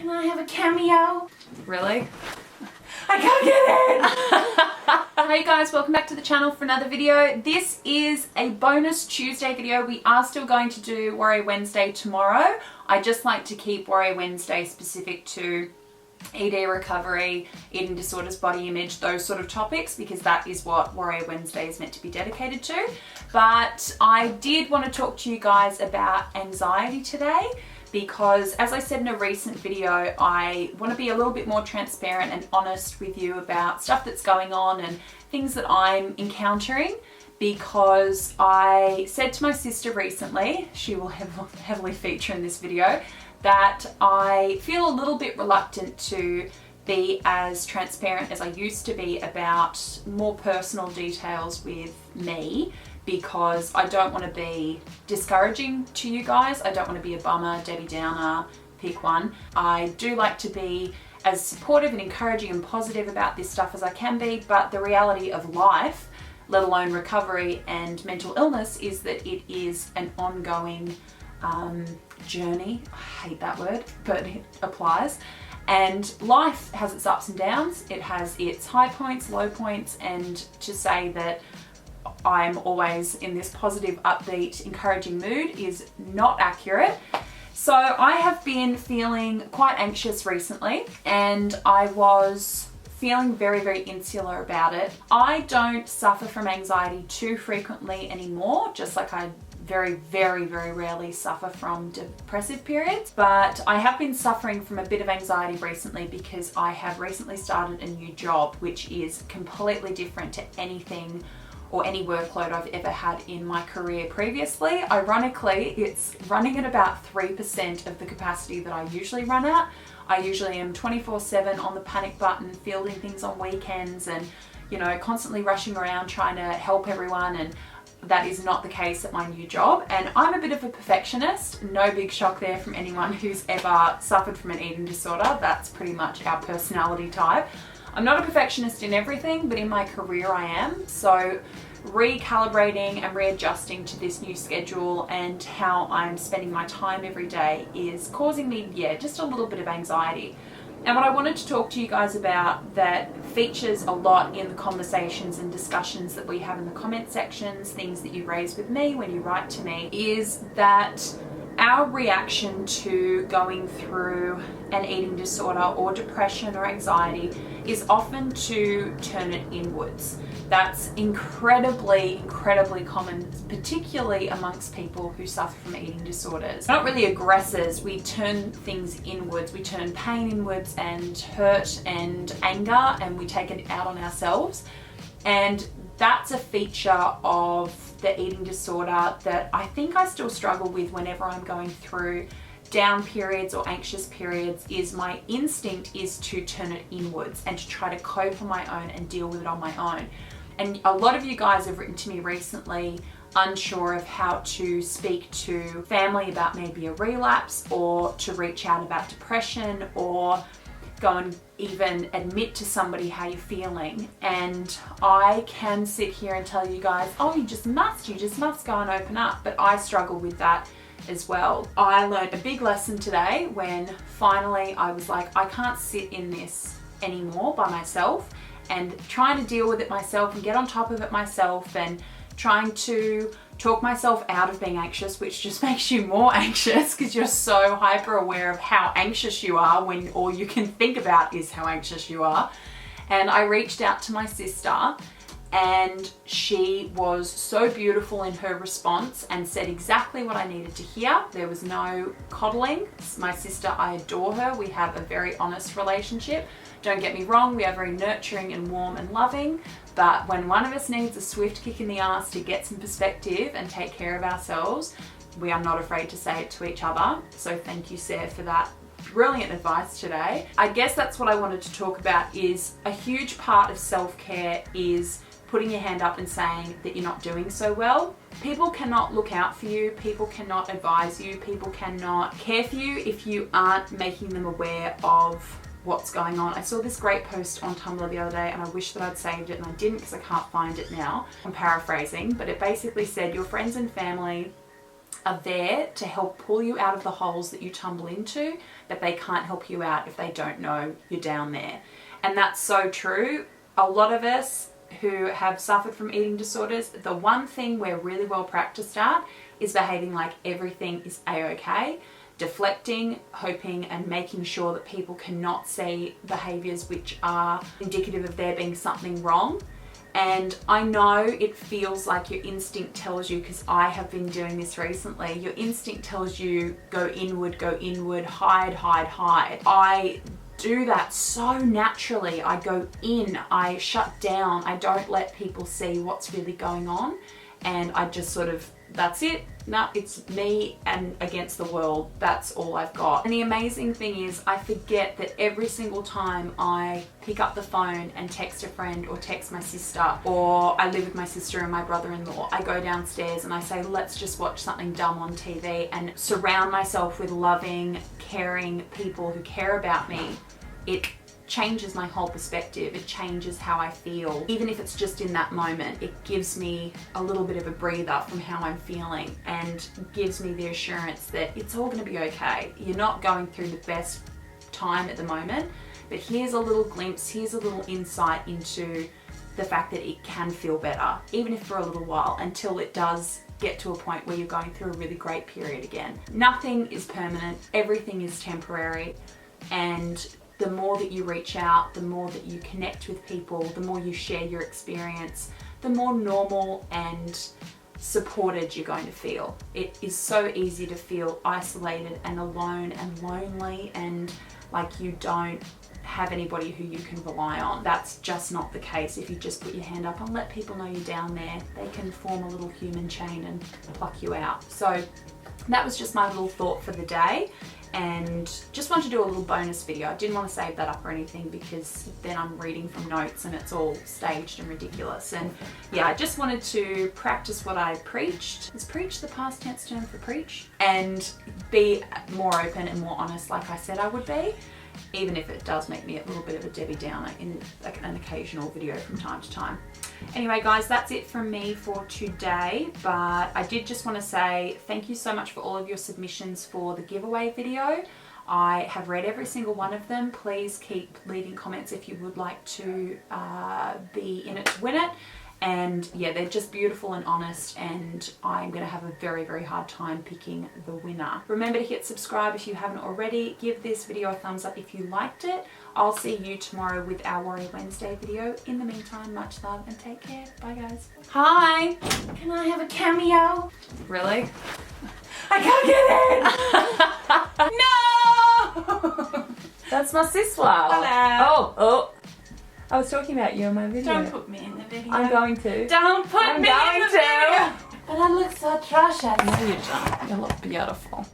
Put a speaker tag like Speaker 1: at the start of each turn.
Speaker 1: Can I have a cameo?
Speaker 2: Really?
Speaker 1: I can't get in! Hey guys, welcome back to the channel for another video. This is a bonus Tuesday video. We are still going to do Warrior Wednesday tomorrow. I just like to keep Warrior Wednesday specific to ED recovery, eating disorders, body image, those sort of topics, because that is what Warrior Wednesday is meant to be dedicated to. But I did want to talk to you guys about anxiety today, because as I said in a recent video, I want to be a little bit more transparent and honest with you about stuff that's going on and things that I'm encountering, because I said to my sister recently, she will heavily feature in this video, that I feel a little bit reluctant to be as transparent as I used to be about more personal details with me, because I don't want to be discouraging to you guys. I don't want to be a bummer, Debbie Downer, pick one. I do like to be as supportive and encouraging and positive about this stuff as I can be, but the reality of life, let alone recovery and mental illness, is that it is an ongoing journey. I hate that word, but it applies. And life has its ups and downs. It has its high points, low points, and to say that I'm always in this positive, upbeat, encouraging mood is not accurate. So I have been feeling quite anxious recently, and I was feeling very, very insular about it. I don't suffer from anxiety too frequently anymore, just like I very, very, very rarely suffer from depressive periods, but I have been suffering from a bit of anxiety recently because I have recently started a new job, which is completely different to anything or any workload I've ever had in my career previously. Ironically, it's running at about 3% of the capacity that I usually run at. I usually am 24/7 on the panic button, fielding things on weekends and, you know, constantly rushing around trying to help everyone, and that is not the case at my new job. And I'm a bit of a perfectionist. No big shock there from anyone who's ever suffered from an eating disorder. That's pretty much our personality type. I'm not a perfectionist in everything, but in my career I am. So recalibrating and readjusting to this new schedule and how I'm spending my time every day is causing me, just a little bit of anxiety. And what I wanted to talk to you guys about that features a lot in the conversations and discussions that we have in the comment sections, things that you raise with me when you write to me, is that our reaction to going through an eating disorder or depression or anxiety is often to turn it inwards. That's incredibly, incredibly common, particularly amongst people who suffer from eating disorders. We're not really aggressors. We turn things inwards. We turn pain inwards and hurt and anger, and we take it out on ourselves. And that's a feature of the eating disorder that I think I still struggle with whenever I'm going through down periods or anxious periods. Is my instinct is to turn it inwards and to try to cope on my own and deal with it on my own. And a lot of you guys have written to me recently unsure of how to speak to family about maybe a relapse, or to reach out about depression, or go and even admit to somebody how you're feeling. And I can sit here and tell you guys, oh, you just must go and open up. But I struggle with that as well. I learned a big lesson today when finally I was like, I can't sit in this anymore by myself and trying to deal with it myself and get on top of it myself, and trying to talk myself out of being anxious, which just makes you more anxious because you're so hyper aware of how anxious you are when all you can think about is how anxious you are. And I reached out to my sister, and she was so beautiful in her response and said exactly what I needed to hear. There was no coddling. My sister, I adore her. We have a very honest relationship. Don't get me wrong, we are very nurturing and warm and loving, but when one of us needs a swift kick in the ass to get some perspective and take care of ourselves, we are not afraid to say it to each other. So thank you, Sarah, for that brilliant advice today. I guess that's what I wanted to talk about. Is a huge part of self-care is putting your hand up and saying that you're not doing so well. People cannot look out for you, people cannot advise you, people cannot care for you if you aren't making them aware of what's going on. I saw this great post on Tumblr the other day, and I wish that I'd saved it and I didn't because I can't find it now. I'm paraphrasing, but it basically said your friends and family are there to help pull you out of the holes that you tumble into, but they can't help you out if they don't know you're down there. And that's so true. A lot of us who have suffered from eating disorders, the one thing we're really well practiced at is behaving like everything is a-okay, deflecting, hoping, and making sure that people cannot see behaviors which are indicative of there being something wrong. And I know it feels like your instinct tells you, because I have been doing this recently, your instinct tells you go inward, hide, hide, hide. I do that so naturally. I go in, I shut down, I don't let people see what's really going on, and I just sort of, that's it. No, it's me and against the world. That's all I've got. And the amazing thing is I forget that every single time I pick up the phone and text a friend or text my sister, or I live with my sister and my brother-in-law, I go downstairs and I say, let's just watch something dumb on TV, and surround myself with loving, caring people who care about me. It changes my whole perspective. It changes how I feel. Even if it's just in that moment, it gives me a little bit of a breather from how I'm feeling, and gives me the assurance that it's all going to be okay. You're not going through the best time at the moment, but here's a little glimpse, here's a little insight into the fact that it can feel better, even if for a little while, until it does get to a point where you're going through a really great period again. Nothing is permanent, everything is temporary, and the more that you reach out, the more that you connect with people, the more you share your experience, the more normal and supported you're going to feel. It is so easy to feel isolated and alone and lonely, and like you don't have anybody who you can rely on. That's just not the case. If you just put your hand up and let people know you're down there, they can form a little human chain and pluck you out. So that was just my little thought for the day, and just wanted to do a little bonus video. I didn't want to save that up or anything, because then I'm reading from notes and it's all staged and ridiculous. And yeah, I just wanted to practice what I preached. Is preach the past tense term for preach? And be more open and more honest, like I said I would be, even if it does make me a little bit of a Debbie Downer in like an occasional video from time to time. Anyway guys, that's it from me for today, but I did just want to say thank you so much for all of your submissions for the giveaway video. I have read every single one of them. Please keep leaving comments if you would like to be in it to win it. And yeah, they're just beautiful and honest, and I'm going to have a very, very hard time picking the winner. Remember to hit subscribe if you haven't already. Give this video a thumbs up if you liked it. I'll see you tomorrow with our Warrior Wednesday video. In the meantime, much love and take care. Bye guys. Hi! Can I have a cameo? Really? I can't get in! No! That's my sister.
Speaker 2: Hello.
Speaker 1: Oh. I was talking about you in my video.
Speaker 2: Don't put me in the video.
Speaker 1: I'm going to.
Speaker 2: Don't put me in the video.
Speaker 1: But I look so trash. No, you don't. You look beautiful.